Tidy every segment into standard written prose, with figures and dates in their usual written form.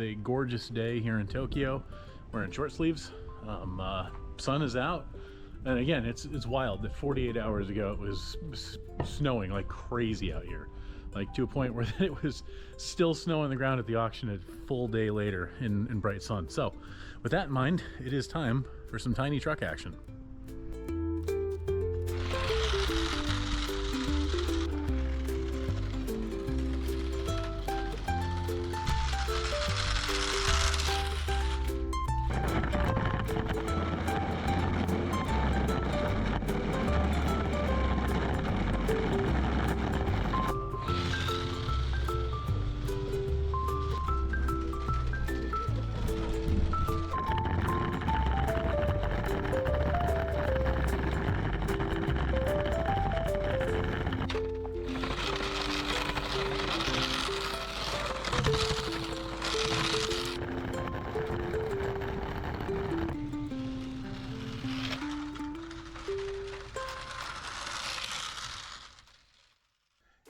is a gorgeous day here in Tokyo. We're in short sleeves. Sun is out, and again, it's wild that 48 hours ago it was snowing like crazy out here, like to a point where it was still snow on the ground at the auction a full day later in bright sun. So with that in mind, it is time for some tiny truck action.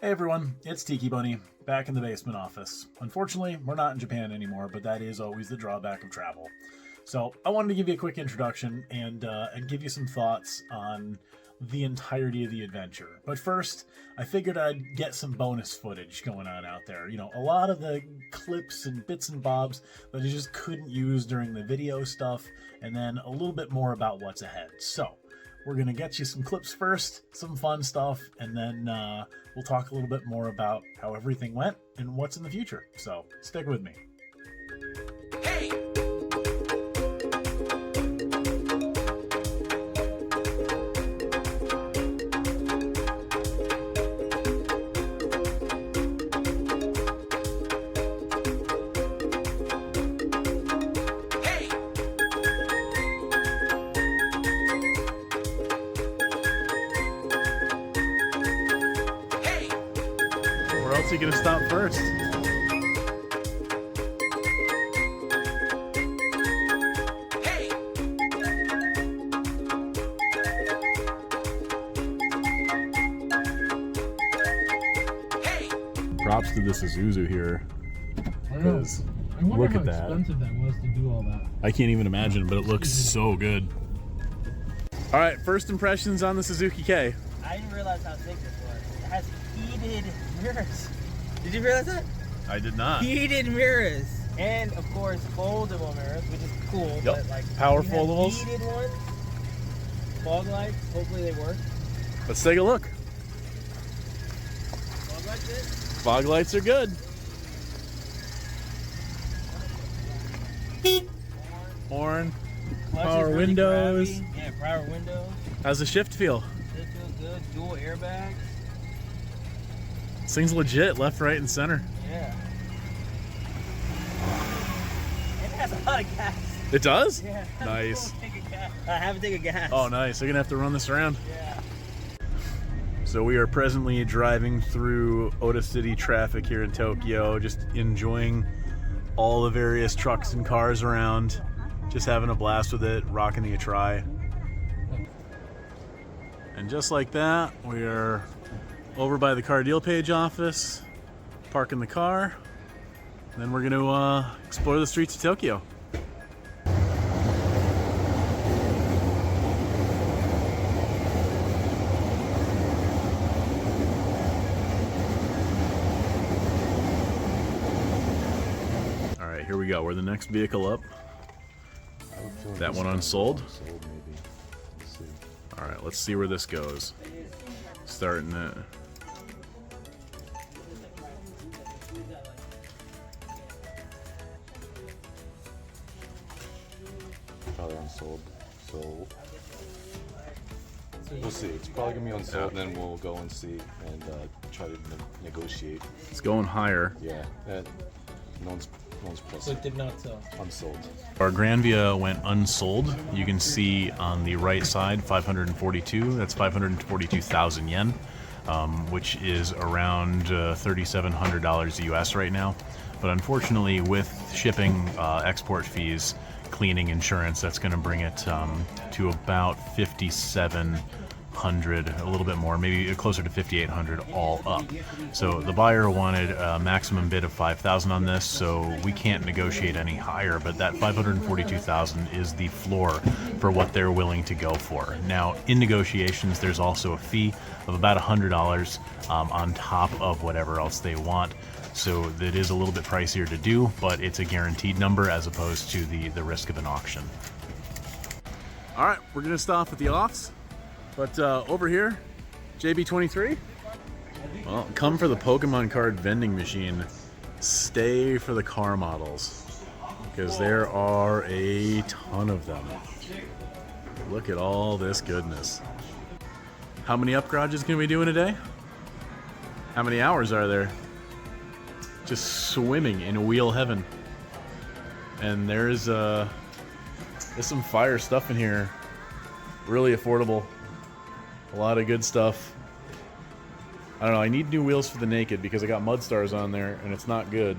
Hey everyone, it's Tiki Bunny, back in the basement office. Unfortunately, we're not in Japan anymore, but that is always the drawback of travel. So I wanted to give you a quick introduction and give you some thoughts on the entirety of the adventure. But first, I figured I'd get some bonus footage going on out there. You know, a lot of the clips and bits and bobs that I just couldn't use during the video stuff, and then a little bit more about what's ahead. So we're going to get you some clips first, some fun stuff, and then we'll talk a little bit more about how everything went and what's in the future. So stick with me. Hey! Where else are you going to stop first? Hey! Hey! Props to the Suzuki here. I know. I wonder Look how at that. expensive that was to do all that. I can't even imagine, but it looks so good. All right, first impressions on the Suzuki K. I didn't realize how thick this was. It has heated mirrors. Did you realize that? I did not. Heated mirrors. And of course, foldable mirrors, which is cool. Yep. But like Power you have foldables. Heated ones. Fog lights. Hopefully they work. Let's take a look. Fog lights it. Fog lights are good. Horn. Clutch Power is really windows. crabby. Yeah, power windows. How's the shift feel? It feels good. Dual airbags. This thing's legit, left, right, and center. Yeah. It has a lot of gas. It does? Yeah. Nice. I haven't taken gas. Oh, nice. You're gonna have to run this around. Yeah. So we are presently driving through Ota City traffic here in Tokyo, just enjoying all the various trucks and cars around, just having a blast with it, rocking the Atrai. And just like that, we are over by the car deal page office, parking the car, and then we're going to explore the streets of Tokyo. All right, here we go. We're the next vehicle up. That one unsold. All right, let's see where this goes. Starting it. Probably unsold, so we'll see. It's probably gonna be unsold, then we'll go and see and try to negotiate. It's going higher. Yeah, no one's plus. So it did not sell. Unsold. Our Granvia went unsold. You can see on the right side 542. That's 542,000 yen, which is around $3,700 US right now. But unfortunately, with shipping, export fees, cleaning, insurance, that's going to bring it to about 57 a little bit more, maybe closer to 5,800 all up. So the buyer wanted a maximum bid of 5,000 on this, so we can't negotiate any higher, but that 542,000 is the floor for what they're willing to go for. Now, in negotiations, there's also a fee of about $100 on top of whatever else they want. So it is a little bit pricier to do, but it's a guaranteed number as opposed to the risk of an auction. All right, we're gonna stop at the offs, but over here, JB23. Well, come for the Pokemon card vending machine, stay for the car models, because there are a ton of them. Look at all this goodness. How many up garages can we do in a day? How many hours are there? Just swimming in wheel heaven. And there's some fire stuff in here. Really affordable. A lot of good stuff. I don't know, I need new wheels for the Naked because I got mud stars on there and it's not good.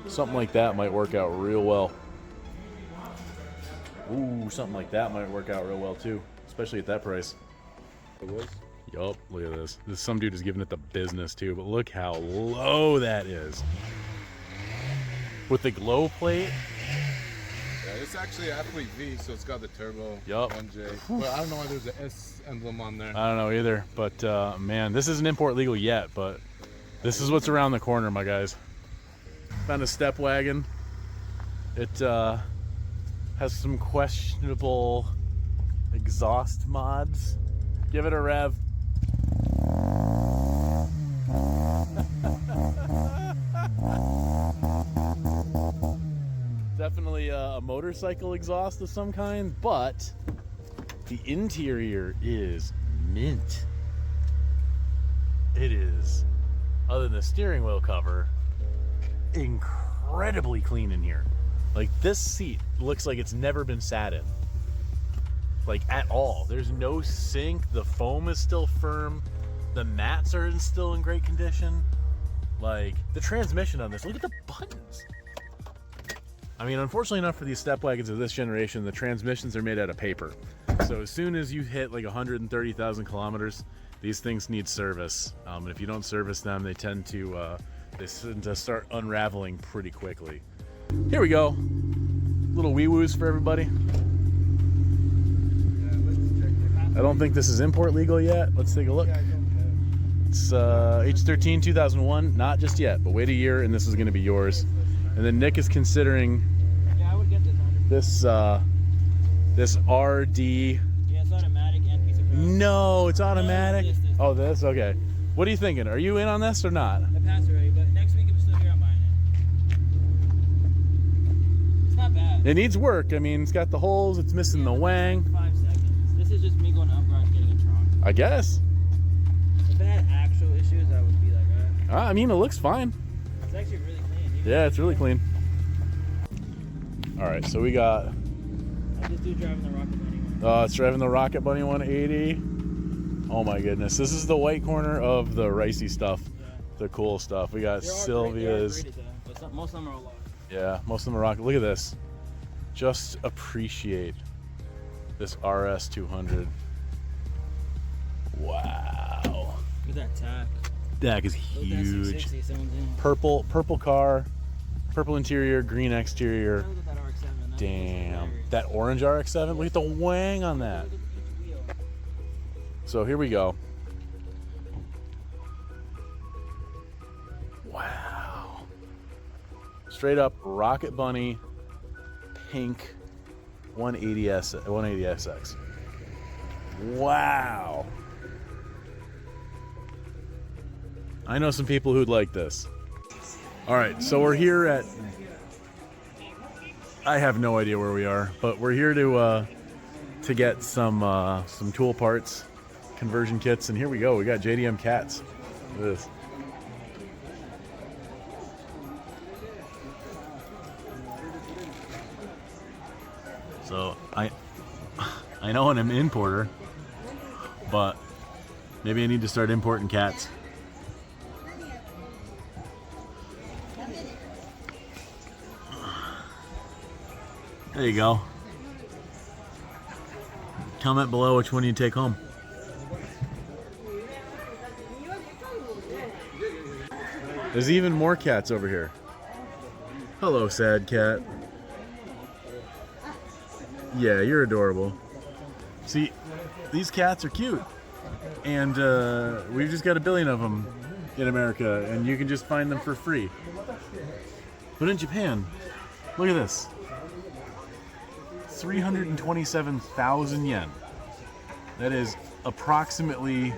Something like that might work out real well. Ooh, something like that might work out real well too, especially at that price. It was? Yup, look at this. Some dude is giving it the business too, but look how low that is. With the glow plate. Yeah, it's actually Athlete V, so it's got the turbo Yup. 1J. But I don't know why there's an S emblem on there. I don't know either, but man, this isn't import legal yet, but this is what's around the corner, my guys. Found a step wagon. It has some questionable exhaust mods. Give it a rev. Definitely a motorcycle exhaust of some kind, but the interior is mint. It is, other than the steering wheel cover, incredibly clean in here. Like, this seat looks like it's never been sat in. Like, at all. There's no sink. The foam is still firm. The mats are still in great condition. Like, the transmission on this, look at the buttons. I mean, unfortunately enough for these step wagons of this generation, the transmissions are made out of paper. So as soon as you hit like 130,000 kilometers, these things need service. And if you don't service them, they tend to start unraveling pretty quickly. Here we go. Little wee-woos for everybody. I don't think this is import legal yet. Let's take a look. It's H13 2001, not just yet, but wait a year and this is going to be yours. And then Nick is considering this this RD. Yeah, it's automatic and piece of code. No, it's automatic. This. Oh, this? Okay. What are you thinking? Are you in on this or not? I passed already, but next week if it's still here, I'm buying it. It's not bad. It needs work. I mean, it's got the holes. It's missing the wang. 5 seconds. This is just me going to upgrade getting a Tron. I guess. If it had actual issues, I would be like, I mean, it looks fine. It's actually really clean. Yeah, it's really clean. All right, so we got. This dude driving the Rocket Bunny one. It's driving the Rocket Bunny 180. Oh my goodness, this is the white corner of the ricey stuff, the cool stuff. We got Sylvia's. But most of them are a lot. Yeah, most of them are Rocket. Look at this. Just appreciate this RS 200. Wow. Look at that tack. That is huge. Purple car, purple interior, green exterior. Look at that RX-7. Damn. That orange RX-7? Look at the wang on that. So here we go. Wow. Straight up Rocket Bunny, pink 180SX. Wow. I know some people who'd like this. All right, so we're here at, I have no idea where we are, but we're here to get some tool parts, conversion kits, and here we go. We got JDM cats. Look at this. So I know I'm an importer, but maybe I need to start importing cats. There you go. Comment below which one you take home. There's even more cats over here. Hello, sad cat. Yeah, you're adorable. See, these cats are cute. And we've just got a billion of them in America, and you can just find them for free. But in Japan, look at this. 327,000 yen. That is approximately,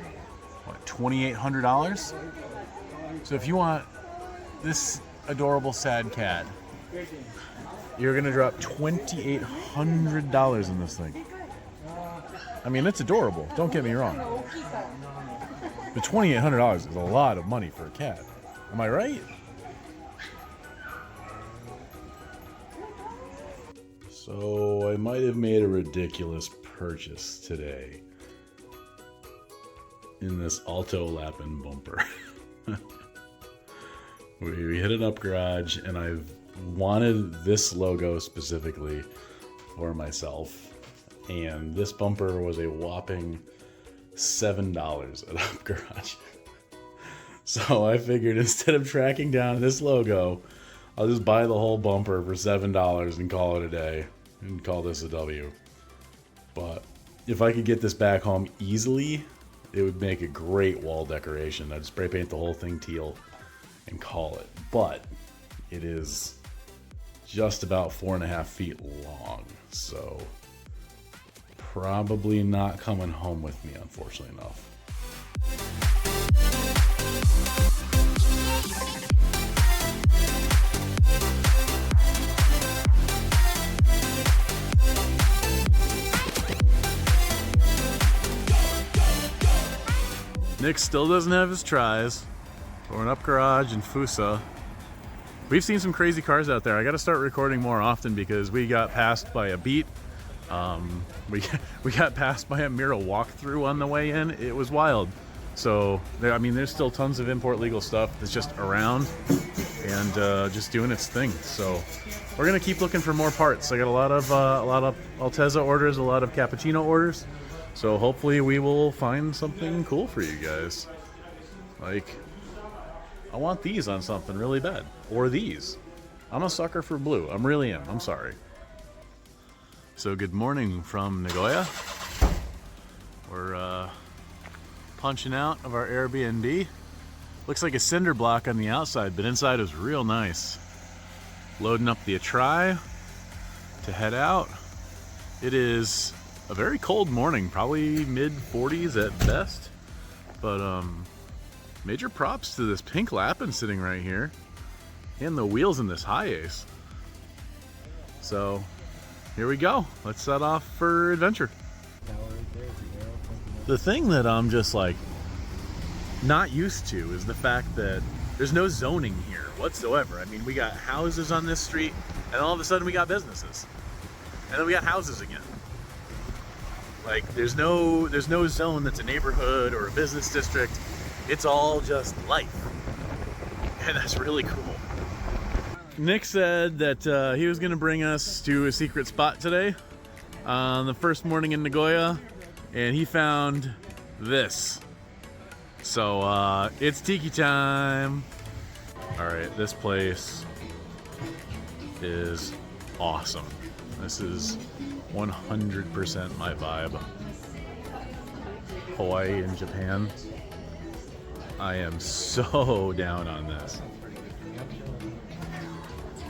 what, $2,800? So if you want this adorable sad cat, you're gonna drop $2,800 in this thing. I mean, it's adorable, don't get me wrong. But $2,800 is a lot of money for a cat. Am I right? So I might have made a ridiculous purchase today in this Alto Lapin bumper. We hit an up garage, and I've wanted this logo specifically for myself, and this bumper was a whopping $7 at up garage. So I figured instead of tracking down this logo, I'll just buy the whole bumper for $7 and call it a day and call this a W. But if I could get this back home easily, it would make a great wall decoration. I'd spray paint the whole thing teal and call it. But it is just about 4.5 feet long, so probably not coming home with me, unfortunately enough. Nick still doesn't have his tries for an up garage in Fusa. We've seen some crazy cars out there. I got to start recording more often because we got passed by a Beat. We got passed by a Mira walkthrough on the way in. It was wild. So I mean, there's still tons of import legal stuff that's just around and just doing its thing. So we're gonna keep looking for more parts. I got a lot of Altezza orders, a lot of Cappuccino orders. So hopefully we will find something cool for you guys. Like, I want these on something really bad. Or these. I'm a sucker for blue. I really am. I'm sorry. So good morning from Nagoya. We're punching out of our Airbnb. Looks like a cinder block on the outside, but inside is real nice. Loading up the Atrai to head out. It is a very cold morning, probably mid 40s at best. But major props to this pink Lapin sitting right here. And the wheels in this high ace. So here we go. Let's set off for adventure. The thing that I'm just like not used to is the fact that there's no zoning here whatsoever. I mean, we got houses on this street, and all of a sudden we got businesses, and then we got houses again. Like there's no zone that's a neighborhood or a business district. It's all just life, and that's really cool. Nick said that he was going to bring us to a secret spot today on the first morning in Nagoya, and he found this. So it's tiki time. All right, this place is awesome. This is 100% my vibe. Hawaii and Japan. I am so down on this.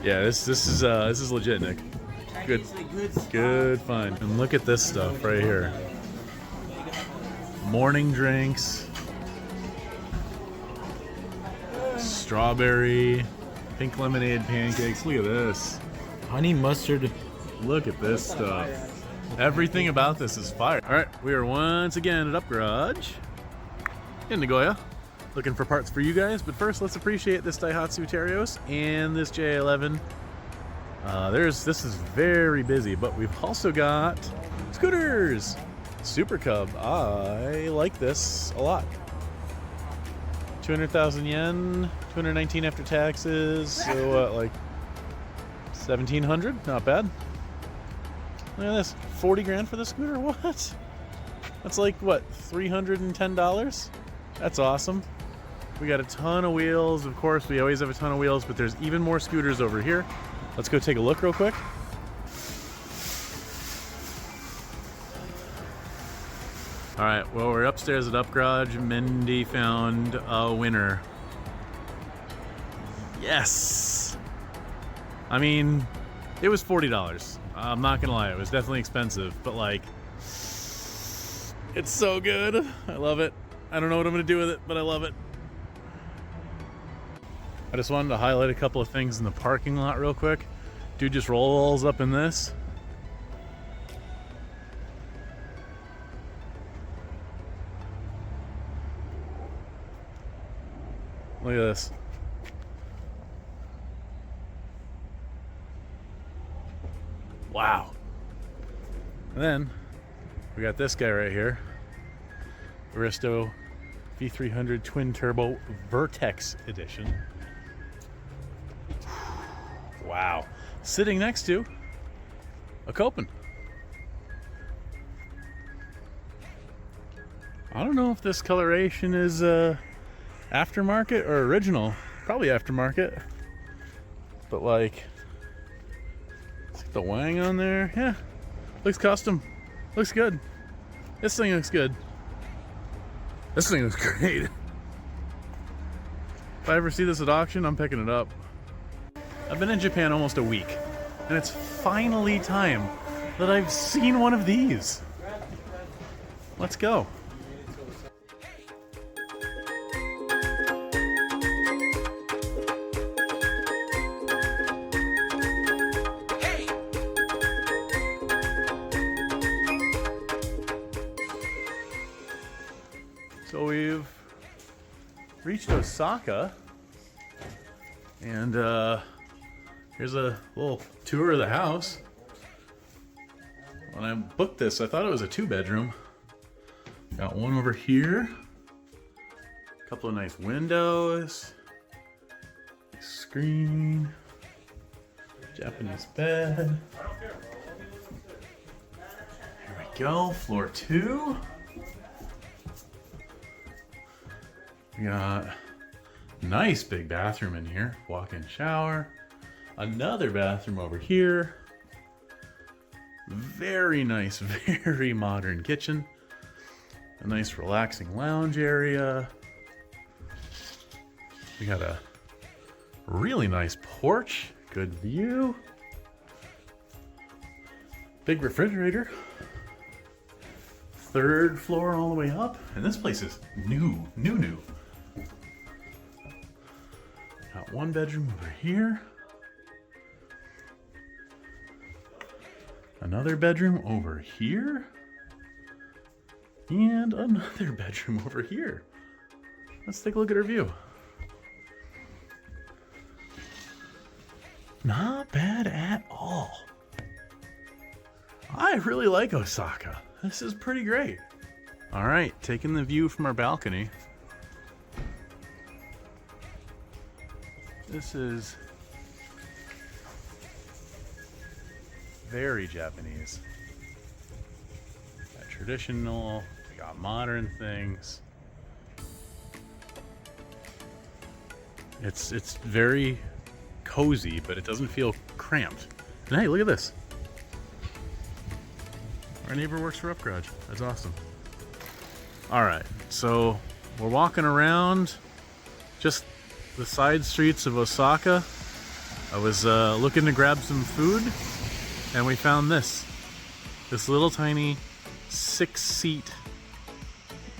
Yeah, this is legit, Nick. Good find. And look at this stuff right here. Morning drinks, strawberry, pink lemonade pancakes. Look at this. Honey mustard. Look at this stuff. Everything about this is fire. All right, we are once again at Up Garage in Nagoya, looking for parts for you guys. But first, let's appreciate this Daihatsu Terios and this J11. This is very busy, but we've also got scooters. Super Cub. I like this a lot. 200,000 yen, 219 after taxes. So like 1,700. Not bad. Look at this. 40 grand for the scooter. What? That's like what? $310. That's awesome. We got a ton of wheels. Of course, we always have a ton of wheels, but there's even more scooters over here. Let's go take a look real quick. All right, well, we're upstairs at Up Garage. Mindy found a winner. Yes! I mean, it was $40. I'm not gonna lie, it was definitely expensive, but like, it's so good. I love it. I don't know what I'm gonna do with it, but I love it. I just wanted to highlight a couple of things in the parking lot real quick. Dude just rolls up in this. Look at this. Wow. And then we got this guy right here. Aristo V300 Twin Turbo Vertex Edition. Wow. Sitting next to a Copen. I don't know if this coloration is aftermarket or original. Probably aftermarket. But like, let's get the wang on there. Yeah. Looks custom. Looks good. This thing looks good. This thing looks great. If I ever see this at auction, I'm picking it up. I've been in Japan almost a week, and it's finally time that I've seen one of these. Let's go. So we've reached Osaka, and here's a little tour of the house. When I booked this, I thought it was a 2-bedroom. Got one over here, a couple of nice windows, screen, Japanese bed. Here we go, floor 2. We got a nice big bathroom in here, walk-in shower, another bathroom over here, very nice, very modern kitchen, a nice relaxing lounge area. We got a really nice porch, good view, big refrigerator, 3rd floor all the way up, and this place is new. Got 1 bedroom over here. Another bedroom over here. And another bedroom over here. Let's take a look at our view. Not bad at all. I really like Osaka. This is pretty great. All right, taking the view from our balcony. This is very Japanese. Got traditional, we got modern things. It's very cozy, but it doesn't feel cramped. And hey, look at this. Our neighbor works for Up Garage. That's awesome. All right, so we're walking around just the side streets of Osaka. I was looking to grab some food, and we found this little tiny 6-seat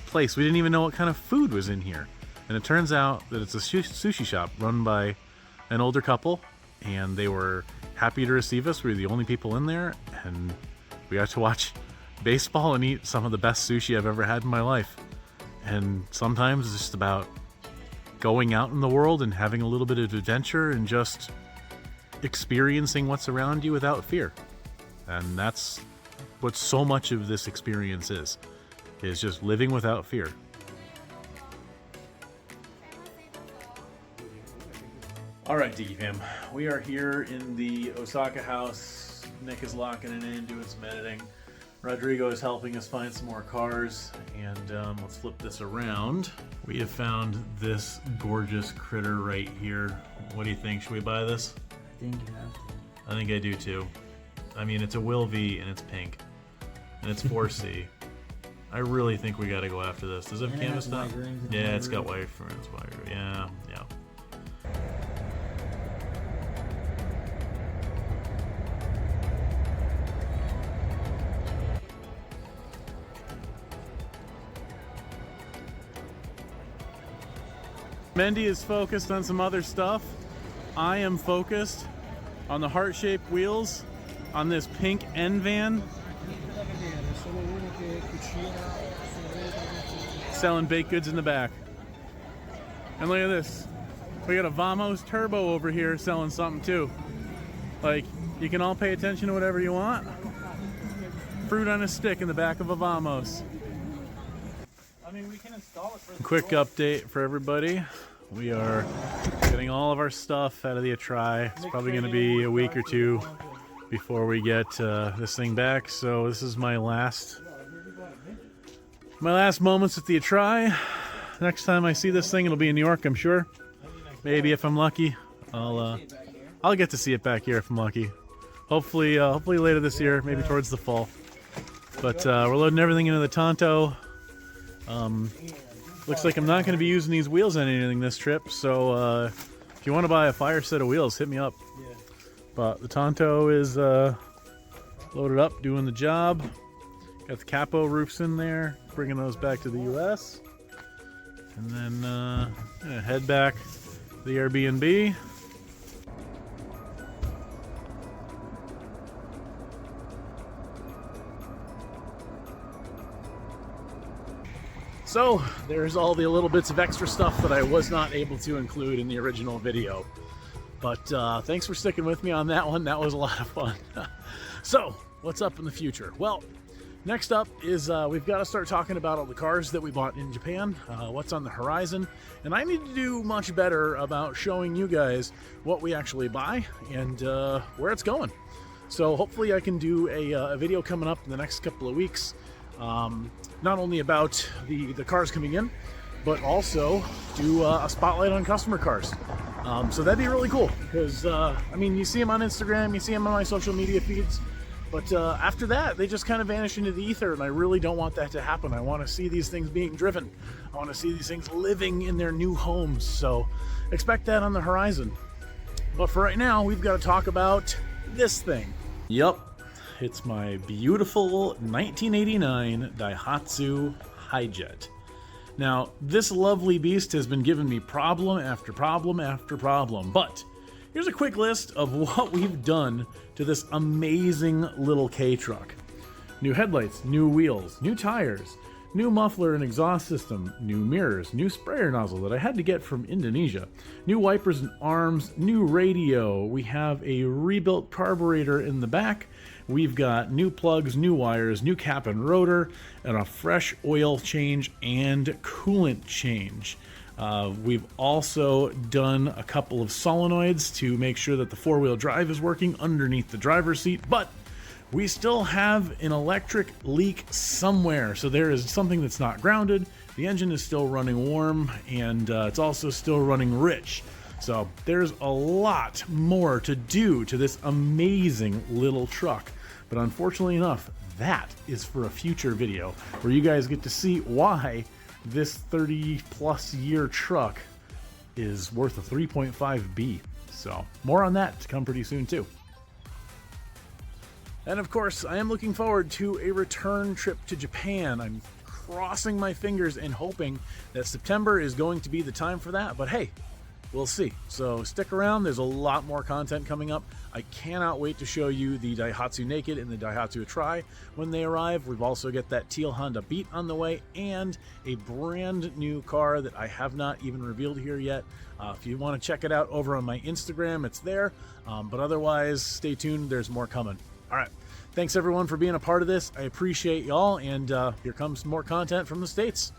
place. We didn't even know what kind of food was in here, and it turns out that it's a sushi shop run by an older couple, and they were happy to receive us. We were the only people in there, and we got to watch baseball and eat some of the best sushi I've ever had in my life. And sometimes it's just about going out in the world and having a little bit of adventure and just experiencing what's around you without fear. And that's what so much of this experience is just living without fear. All right, Tiki fam, we are here in the Osaka house. Nick is locking it in, doing some editing. Rodrigo is helping us find some more cars, and let's flip this around. We have found this gorgeous critter right here. What do you think? Should we buy this? I think you have to. I think I do too. I mean, it's a Will V and it's pink, and it's 4C. I really think we got to go after this. Does it have canvas top? Yeah, it's got white ferns. Yeah, yeah. Mendy is focused on some other stuff. I am focused on the heart-shaped wheels on this pink N van. Selling baked goods in the back. And look at this. We got a Vamos Turbo over here selling something too. Like, you can all pay attention to whatever you want. Fruit on a stick in the back of a Vamos. I mean, we can install it for the quick update for everybody. We are getting all of our stuff out of the Atrai. It's probably going to be a week or two before we get this thing back. So this is my last moments at the Atrai. Next time I see this thing, it'll be in New York, I'm sure. Maybe if I'm lucky, I'll get to see it back here if I'm lucky. Hopefully later this year, maybe towards the fall. But we're loading everything into the Tonto. Looks like I'm not going to be using these wheels on anything this trip, so if you want to buy a fire set of wheels, hit me up. Yeah. But the Tonto is loaded up, doing the job. Got the capo roofs in there, bringing those back to the U.S. And then gonna head back to the Airbnb. So there's all the little bits of extra stuff that I was not able to include in the original video. But thanks for sticking with me on that one. That was a lot of fun. So what's up in the future? Well, next up is we've got to start talking about all the cars that we bought in Japan, what's on the horizon. And I need to do much better about showing you guys what we actually buy and where it's going. So hopefully I can do a video coming up in the next couple of weeks. Not only about the cars coming in, but also do a spotlight on customer cars. So that'd be really cool because, I mean, you see them on Instagram, you see them on my social media feeds, but after that, they just kind of vanish into the ether, and I really don't want that to happen. I want to see these things being driven. I want to see these things living in their new homes, so expect that on the horizon. But for right now, we've got to talk about this thing. Yep. It's my beautiful 1989 Daihatsu Hi-Jet. Now, this lovely beast has been giving me problem after problem after problem, but here's a quick list of what we've done to this amazing little K truck. New headlights, new wheels, new tires, new muffler and exhaust system, new mirrors, new sprayer nozzle that I had to get from Indonesia, new wipers and arms, new radio. We have a rebuilt carburetor in the back. We've got new plugs, new wires, new cap and rotor, and a fresh oil change and coolant change. We've also done a couple of solenoids to make sure that the four-wheel drive is working underneath the driver's seat, but we still have an electric leak somewhere, so there is something that's not grounded. The engine is still running warm, and it's also still running rich. So there's a lot more to do to this amazing little truck. But unfortunately enough, that is for a future video where you guys get to see why this 30-plus year truck is worth a 3.5B. So more on that to come pretty soon too. And of course, I am looking forward to a return trip to Japan. I'm crossing my fingers and hoping that September is going to be the time for that, but hey, we'll see. So stick around, there's a lot more content coming up. I cannot wait to show you the Daihatsu Naked and the Daihatsu Atrai when they arrive. We've also got that teal Honda Beat on the way and a brand new car that I have not even revealed here yet. If you want to check it out over on my Instagram, it's there. But otherwise, stay tuned, there's more coming. All right, thanks everyone for being a part of this. I appreciate y'all, and here comes more content from the States.